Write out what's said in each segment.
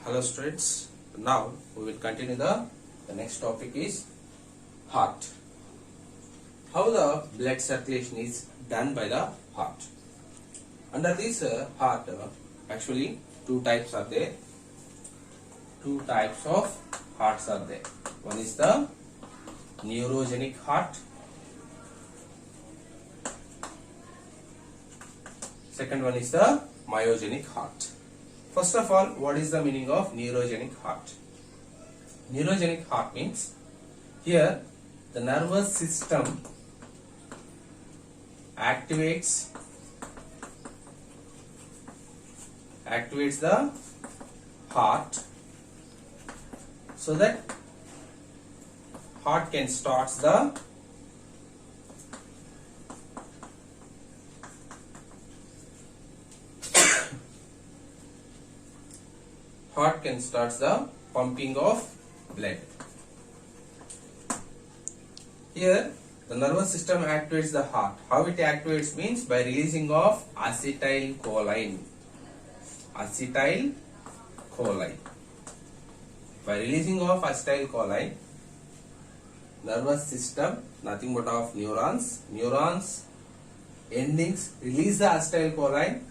Hello students, now we will continue the next topic is heart. How the blood circulation is done by the heart. Under this heart, actually two types are there. Two types of hearts are there. One is the neurogenic heart. Second one is the myogenic heart. First of all, what is the meaning of neurogenic heart? Neurogenic heart means here the nervous system activates the heart so that heart can start the pumping of blood. Here the nervous system activates the heart. How it activates means by releasing of acetylcholine. By releasing of acetylcholine, nervous system, nothing but of neurons endings release the acetylcholine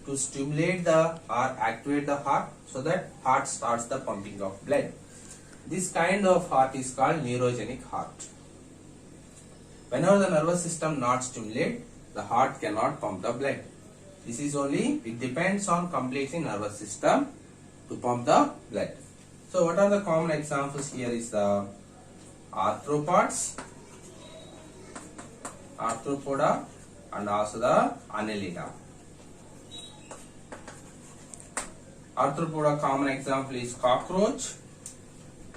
to stimulate or activate the heart so that heart starts the pumping of blood. This kind of heart is called neurogenic heart. Whenever the nervous system not stimulated, the heart cannot pump the blood. This is only, it depends on completely nervous system to pump the blood. So what are the common examples here is the arthropods, arthropoda and also the annelida. Arthropoda common example is cockroach,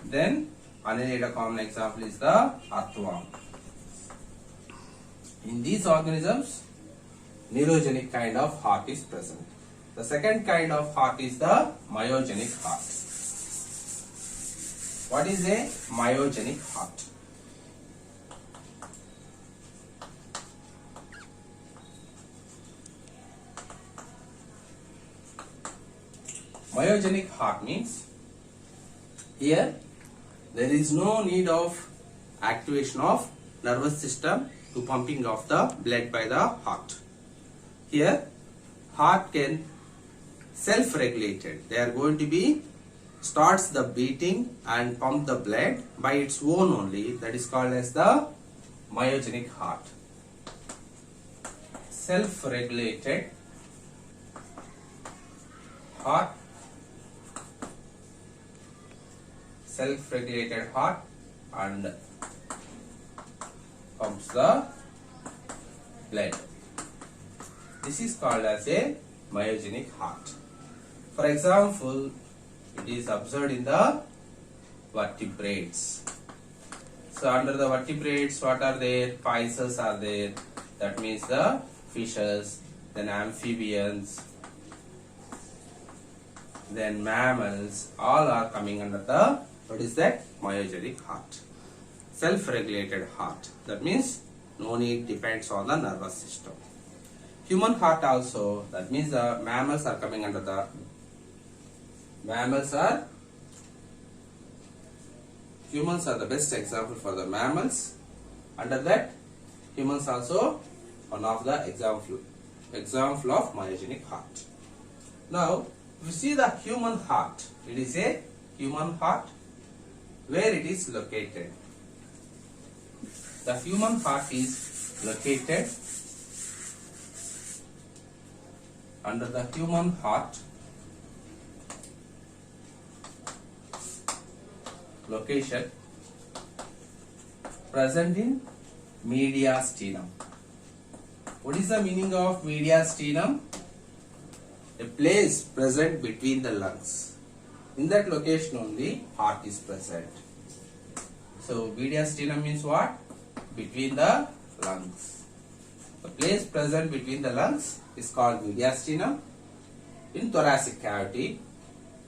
then annelida common example is the earthworm. In these organisms, neurogenic kind of heart is present. The second kind of heart is the myogenic heart. What is a myogenic heart? Myogenic heart means here there is no need of activation of nervous system to pumping of the blood by the heart. Here heart can self-regulated. They are going to be starts the beating and pump the blood by its own only. That is called as the myogenic heart. Self-regulated heart. Self-regulated heart and pumps the blood. This is called as a myogenic heart. For example, it is observed in the vertebrates. So under the vertebrates, what are there? Fishes are there. That means the fishes, then amphibians, then mammals, all are coming under the, what is that? Myogenic heart. Self-regulated heart. That means no need depends on the nervous system. Human heart also, that means the mammals are coming under the, humans are the best example for the mammals. Under that, humans also one of the example of myogenic heart. Now, if you see the human heart, it is a human heart. Where it is located? The human heart is located under the human heart location present in mediastinum. What is the meaning of mediastinum? A place present between the lungs. In that location only heart is present. So mediastinum means what? Between the lungs. The place present between the lungs is called mediastinum. In thoracic cavity,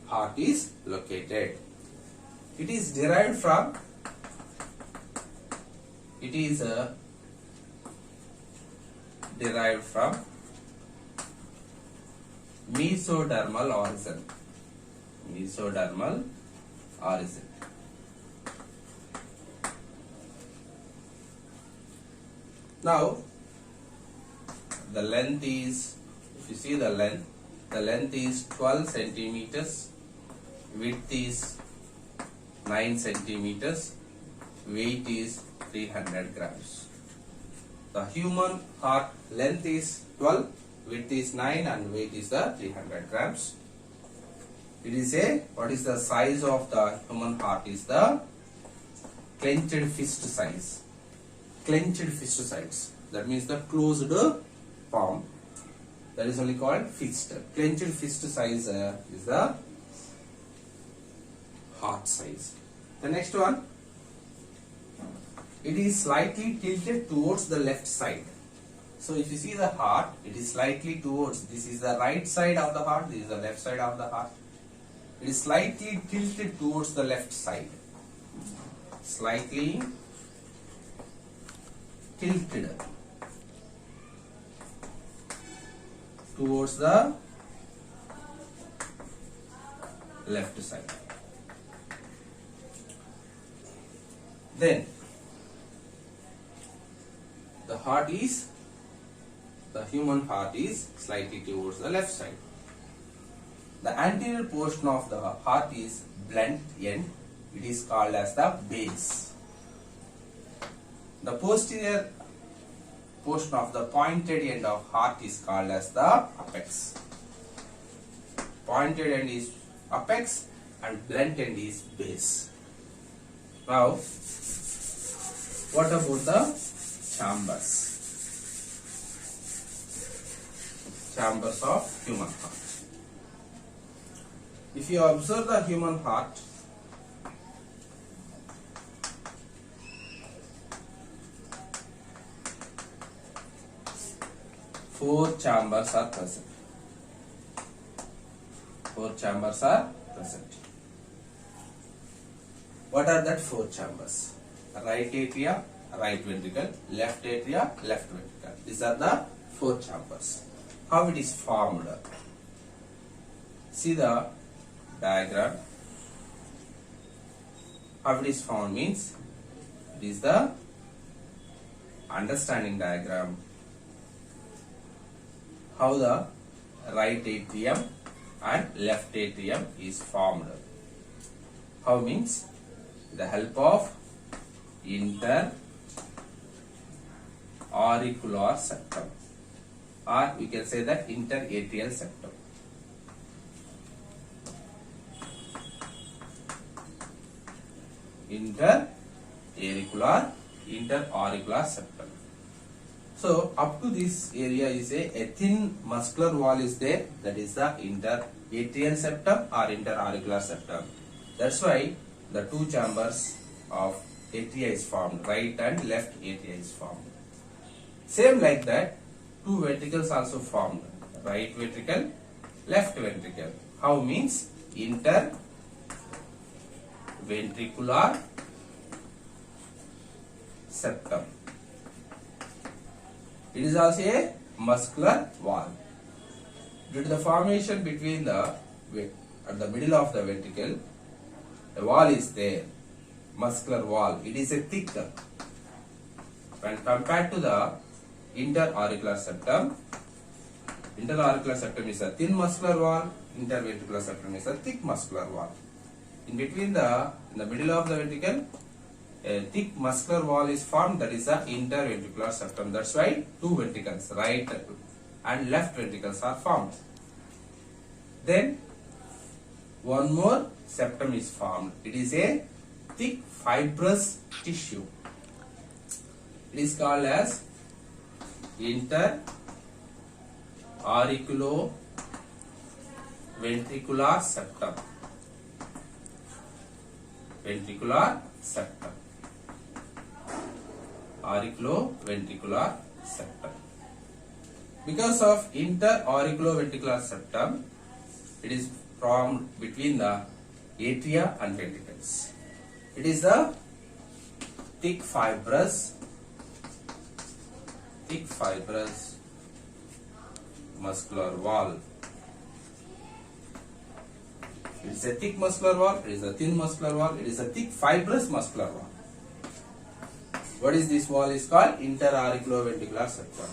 heart is located. It is derived from mesodermal organ. mesodermal origin. Now the length is, if you see the length is 12 centimeters, width is 9 centimeters, weight is 300 grams. The human heart length is 12, width is 9 and weight is the 300 grams. It is a, what is the size of the human heart is the clenched fist size. Clenched fist size. That means the closed palm. That is only called fist. Clenched fist size is the heart size. The next one, it is slightly tilted towards the left side. So if you see the heart, it is slightly towards, this is the right side of the heart, this is the left side of the heart. It is slightly tilted towards the left side. Slightly tilted towards the left side. Then the human heart is slightly towards the left side. The anterior portion of the heart is blunt end. It is called as the base. The posterior portion of the pointed end of heart is called as the apex. Pointed end is apex and blunt end is base. Now, what about the chambers? Chambers of human heart. If you observe the human heart, four chambers are present. Four chambers are present. What are that four chambers? Right atria, right ventricle, left atria, left ventricle. These are the four chambers. How it is formed? See the diagram. How it is formed means, it is the understanding diagram. How the right atrium and left atrium is formed. How means, with the help of inter-auricular septum, or we can say that interatrial septum. Inter-auricular septum. So up to this area is a thin muscular wall is there, that is the interatrial septum or interauricular septum. That's why the two chambers of atria is formed, right and left atria is formed. Same like that, two ventricles also formed, right ventricle, left ventricle. How means, interventricular septum. It is also a muscular wall. Due to the formation between the, at the middle of the ventricle, a wall is there, muscular wall. It is a thick. When compared to the interauricular septum is a thin muscular wall, interventricular septum is a thick muscular wall. In between in the middle of the ventricle, a thick muscular wall is formed, that is the interventricular septum. That's why two ventricles, right and left ventricles are formed. Then one more septum is formed. It is a thick fibrous tissue. It is called as interauriculoventricular septum. Ventricular septum. Auriculoventricular septum. Because of interauriculoventricular septum, it is formed between the atria and ventricles. It is the thick fibrous muscular wall. It is a thick muscular wall, it is a thin muscular wall, it is a thick fibrous muscular wall. What is this wall is called interauriculoventricular septum,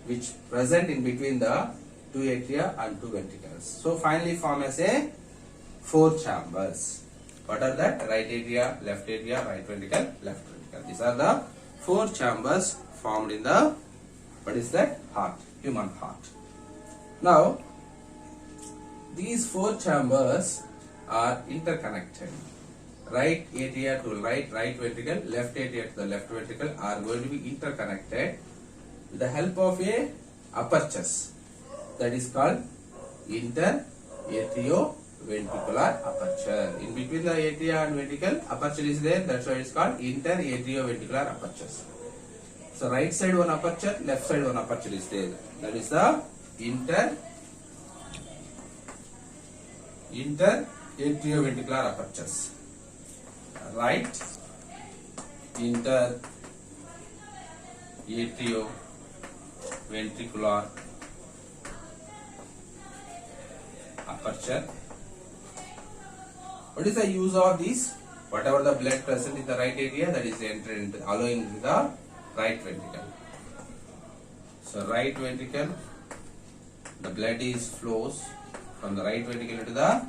which present in between the two atria and two ventricles. So finally form as a 4 chambers. What are that? Right atria, left atria, right ventricle, left ventricle. These are the 4 chambers formed in the, what is that? Heart, human heart. Now, these 4 chambers are interconnected. Right atria to right ventricle, left atria to the left ventricle are going to be interconnected with the help of a apertures. That is called interatrioventricular aperture. In between the atria and ventricle, aperture is there. That's why it's called interatrioventricular apertures. So right side one aperture, left side one aperture is there. That is the interatrioventricular apertures. Right interatrioventricular aperture. What is the use of this? Whatever the blood present in the right area, that is entered into, allowing into the right ventricle. So right ventricle, the blood is flows from the right ventricle into the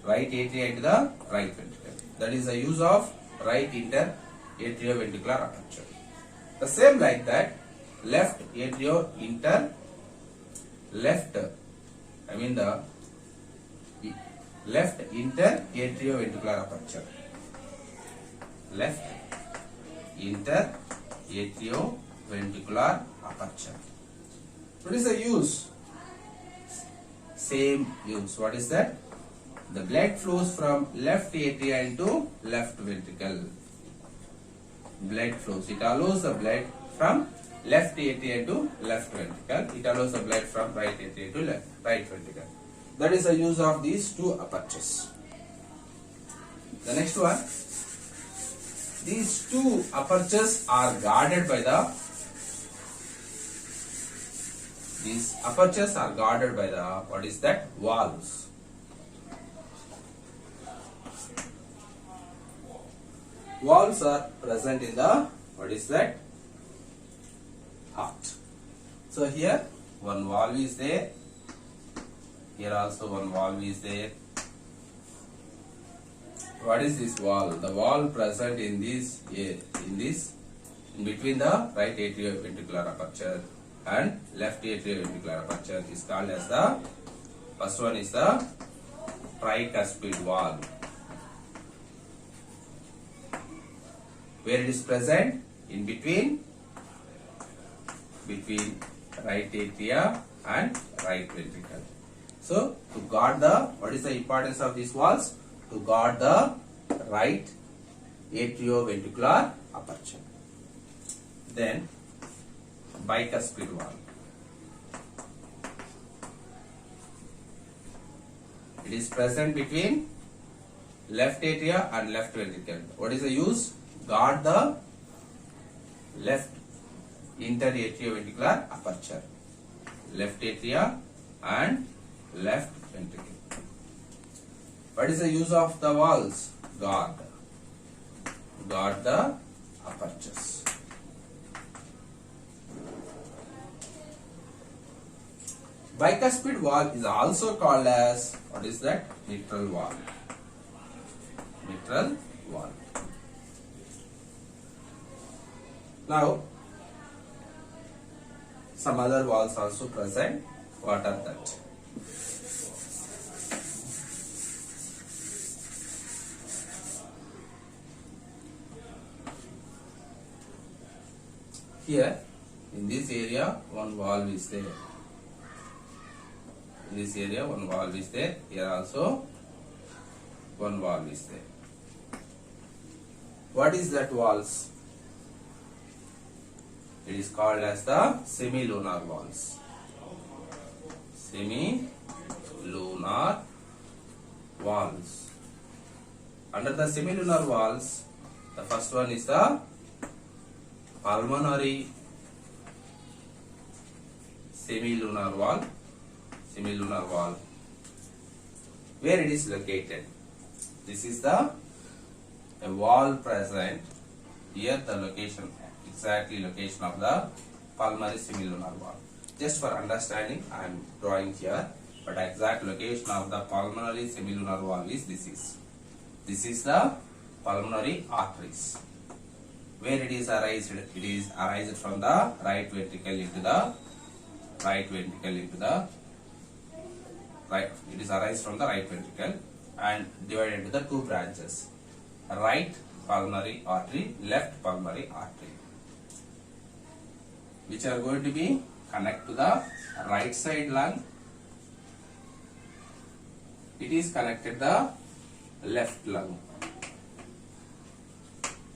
right atria into the right ventricle. That is the use of right interatrioventricular aperture. The same like that, left interatrioventricular aperture. Left interatrioventricular aperture. What is the use? Same use. What is that? The blood flows from left atria into left ventricle. Blood flows. It allows the blood from left atria to left ventricle. It allows the blood from right atria to right ventricle. That is the use of these 2 apertures. The next one. These 2 apertures are guarded by the. These apertures are guarded by the, what is that? Valves. Valves are present in the, what is that? Heart. So here one valve is there. Here also one valve is there. What is this valve? The valve present in this, in between the right atrioventricular aperture and left atrioventricular aperture is called as the, first one is the tricuspid valve, where it is present in between right atria and right ventricle. So to guard the, what is the importance of these valves? To guard the right atrioventricular aperture. Then bicuspid valve. It is present between left atria and left ventricle. What is the use? Guard the left interatrioventricular aperture. Left atria and left ventricle. What is the use of the valves? Guard the apertures. Bicuspid valve is also called as, what is that? Mitral valve. Mitral valve. Now, some other valves also present. What are that? Here, in this area, one valve is there. In this area, one valve is there. Here also, one valve is there. What is that valves? It is called as the semilunar valves. Semilunar valves. Under the semilunar valves, the first one is the pulmonary semilunar valve. where it is located. This is the a valve present. Here the location, exactly location of the pulmonary semilunar valve. Just for understanding, I am drawing here, but exact location of the pulmonary semilunar valve is this is. This is the pulmonary arteries. Where it is arised? It is arised from the right ventricle into the right ventricle into the right. It is arised from the right ventricle and divided into the two branches: right pulmonary artery, left pulmonary artery, which are going to be connect to the right side lung. It is connected the left lung.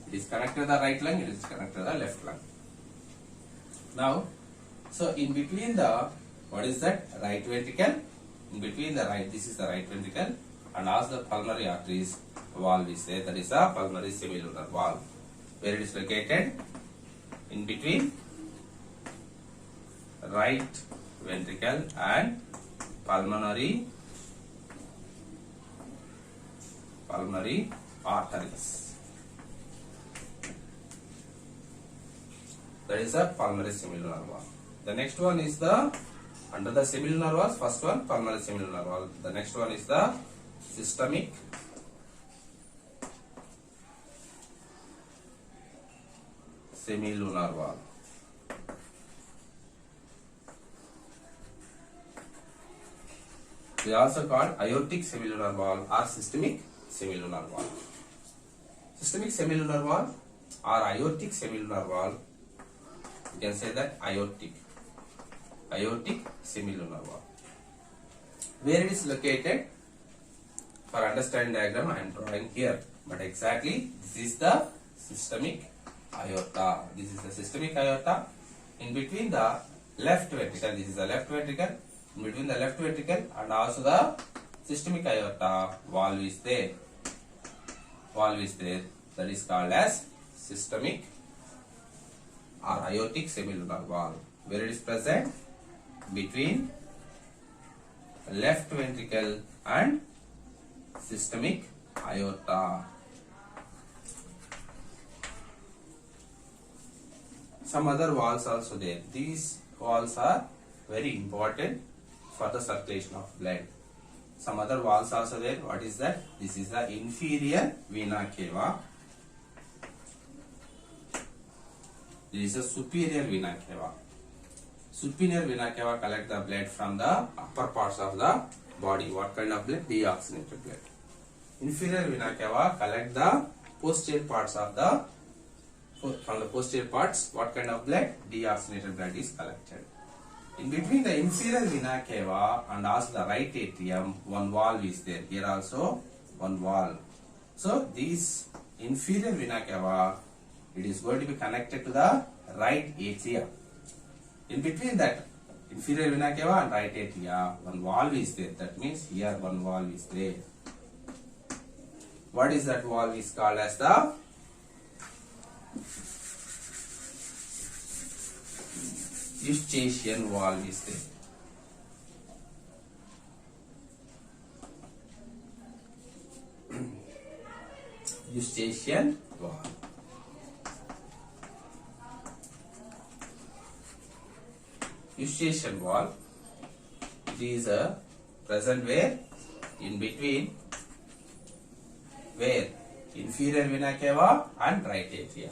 It is connected the right lung. It is connected the left lung. Now, so in between the, what is that? Right ventricle. In between the right, this is the right ventricle, and also the pulmonary arteries valve is there. That is the pulmonary semilunar valve. Where it is located? In between right ventricle and pulmonary arteries. That is the pulmonary semilunar valve. The next one is the, under the semilunar valve, first one pulmonary semilunar valve. The next one is the systemic semilunar valve. They are also called aortic semilunar valve or systemic semilunar valve. Systemic semilunar valve or aortic semilunar valve, you can say that aortic semilunar valve. Where it is located? For understanding diagram I am drawing here, but exactly this is the systemic aorta. This is the systemic aorta. In between the left ventricle, this is the left ventricle. In between the left ventricle and also the systemic aorta, valve is there. That is called as systemic or aortic semilunar valve. Where it is present? Between left ventricle and systemic aorta. Some other valves also there. These valves are very important for the circulation of blood. Some other valves also there. What is that? This is the inferior vena cava. This is the superior vena cava. Superior vena cava collect the blood from the upper parts of the body. What kind of blood? Deoxygenated blood. Inferior vena cava collect the posterior parts of the, from the posterior parts. What kind of blood? Deoxygenated blood is collected. In between the inferior vena cava and also the right atrium, one valve is there. Here also one valve. So this inferior vena cava, it is going to be connected to the right atria. In between that inferior vena cava and right atria, one valve is there. That means here one valve is there. What is that valve? Is called as the Eustachian valve is there. Eustachian valve. Eustachian valve. It is present where? In between where? Inferior vena cava and right atria.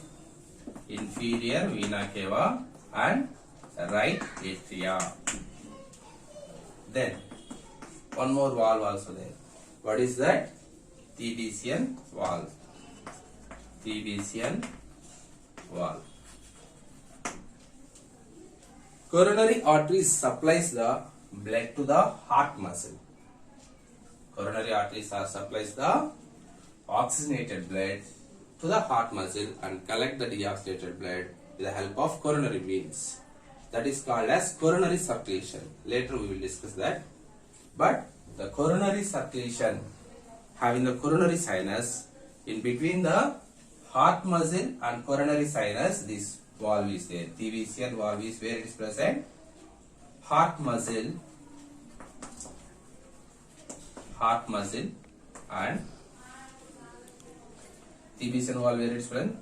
Inferior vena cava and right atria. Then one more valve also there. What is that? Thebesian valve. Thebesian valve. Coronary arteries supplies the blood to the heart muscle. Coronary arteries supplies the oxygenated blood to the heart muscle and collect the deoxygenated blood with the help of coronary veins. That is called as coronary circulation. Later we will discuss that. But the coronary circulation, having the coronary sinus, in between the heart muscle and coronary sinus, this valve is there. Thebesian valve is where it is present. Heart muscle heart muscle, and TBCN wall where it's present,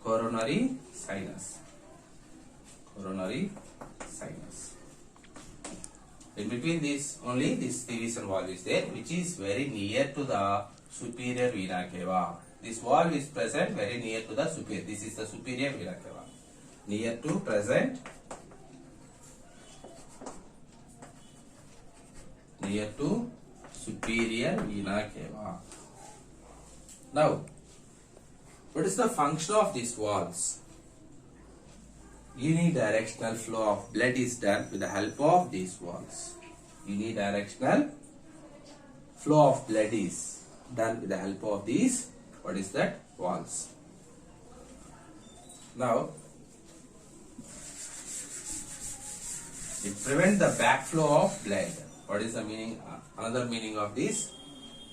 coronary sinus. Coronary sinus. In between this, only this TBCN valve is there, which is very near to the superior vena cava. This valve is present very near to the superior. This is the superior vena cava. Near to present. Near to superior vena cava. Now, what is the function of these valves? Unidirectional flow of blood is done with the help of these valves. Unidirectional flow of blood is done with the help of these, what is that, valves. Now, it prevents the backflow of blood. What is the meaning? Another meaning of this,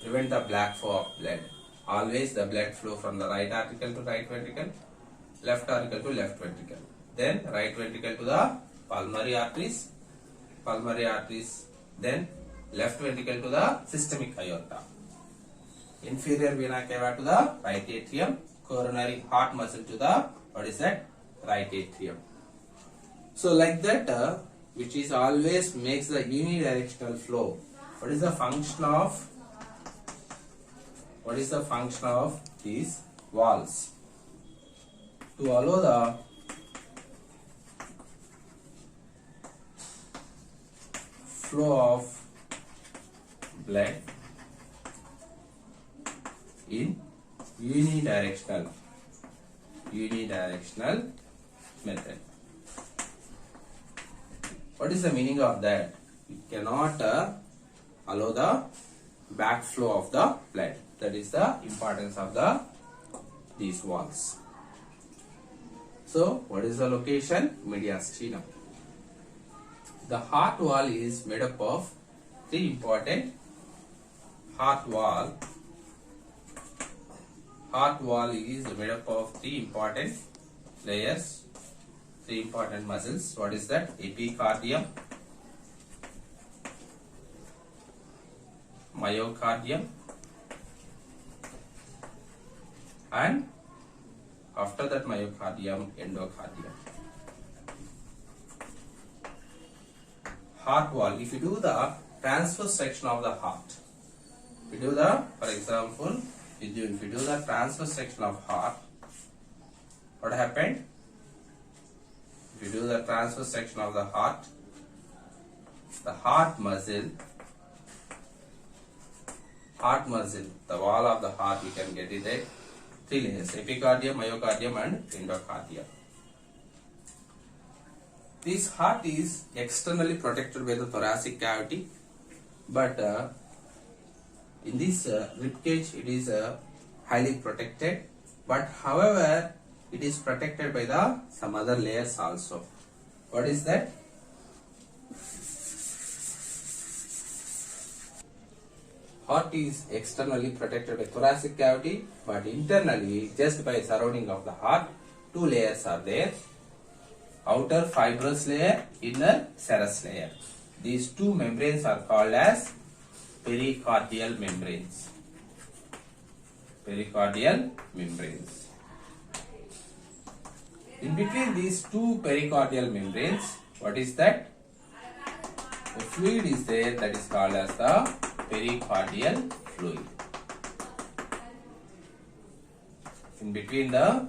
prevent the backflow of blood. Always the blood flow from the right auricle to right ventricle, left auricle to left ventricle. Then right ventricle to the pulmonary arteries, then left ventricle to the systemic aorta, inferior vena cava to the right atrium, coronary heart muscle to the, what is that, right atrium. So like that, which is always makes the unidirectional flow. What is the function of these valves? To allow the flow of blood in unidirectional method. What is the meaning of that? You cannot allow the backflow of the blood. That is the importance of these valves. So, what is the location? Mediastinum. The heart wall is made up of three important heart wall is made up of three important layers, three important muscles. What is that? Epicardium, myocardium, and after that myocardium, endocardium. Heart wall. If you do the transverse section of the heart, if you do the, for example, if you do the transverse section of heart, what happened? If you do the transverse section of the heart muscle, the wall of the heart, you can get it there. Three layers: epicardium, myocardium, and endocardium. This heart is externally protected by the thoracic cavity, but in this rib cage it is highly protected. But however, it is protected by the some other layers also. What is that? Heart is externally protected by thoracic cavity, but internally, just by surrounding of the heart, two layers are there. Outer fibrous layer, inner serous layer. These two membranes are called as pericardial membranes. Pericardial membranes. In between these two pericardial membranes, what is that? A fluid is there that is called as the pericardial fluid. In between the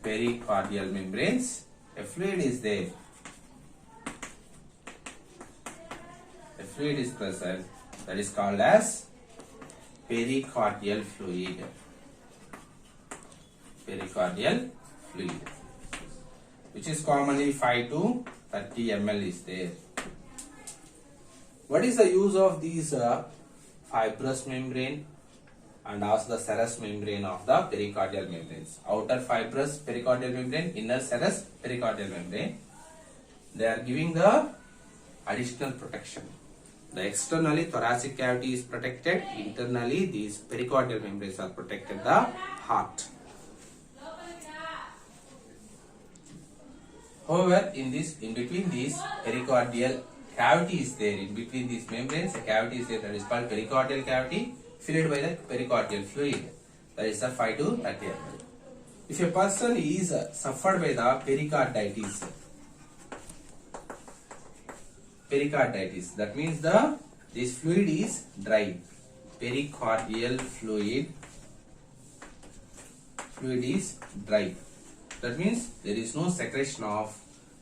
pericardial membranes, a fluid is there. A fluid is present that is called as pericardial fluid. Pericardial fluid, which is commonly 5 to 30 ml is there. What is the use of these fibrous membrane and also the serous membrane of the pericardial membranes? Outer fibrous pericardial membrane, inner serous pericardial membrane. They are giving the additional protection. The externally thoracic cavity is protected. Internally, these pericardial membranes are protected the heart. However, in between these pericardial cavity is there in between these membranes. A cavity is there that is called pericardial cavity, filled by the pericardial fluid. That is the 5 to 30 ml. If a person is suffered by the pericarditis, that means this fluid is dry. Pericardial fluid is dry. That means there is no secretion of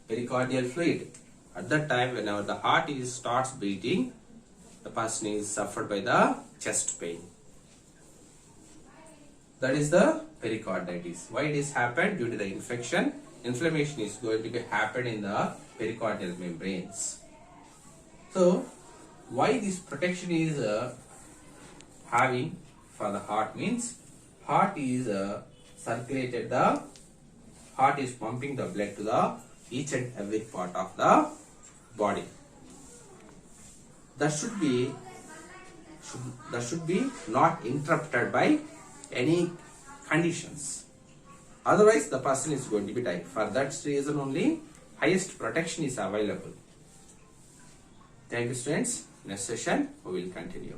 pericardial fluid. At that time, whenever the heart starts beating, the person is suffered by the chest pain. That is the pericarditis. Why it is happened? Due to the infection. Inflammation is going to be happen in the pericardial membranes. So, why this protection is having for the heart means heart is circulated, the heart is pumping the blood to the each and every part of the body. That should be not interrupted by any conditions. Otherwise, the person is going to be die. For that reason only, highest protection is available. Thank you, students. Next session we will continue.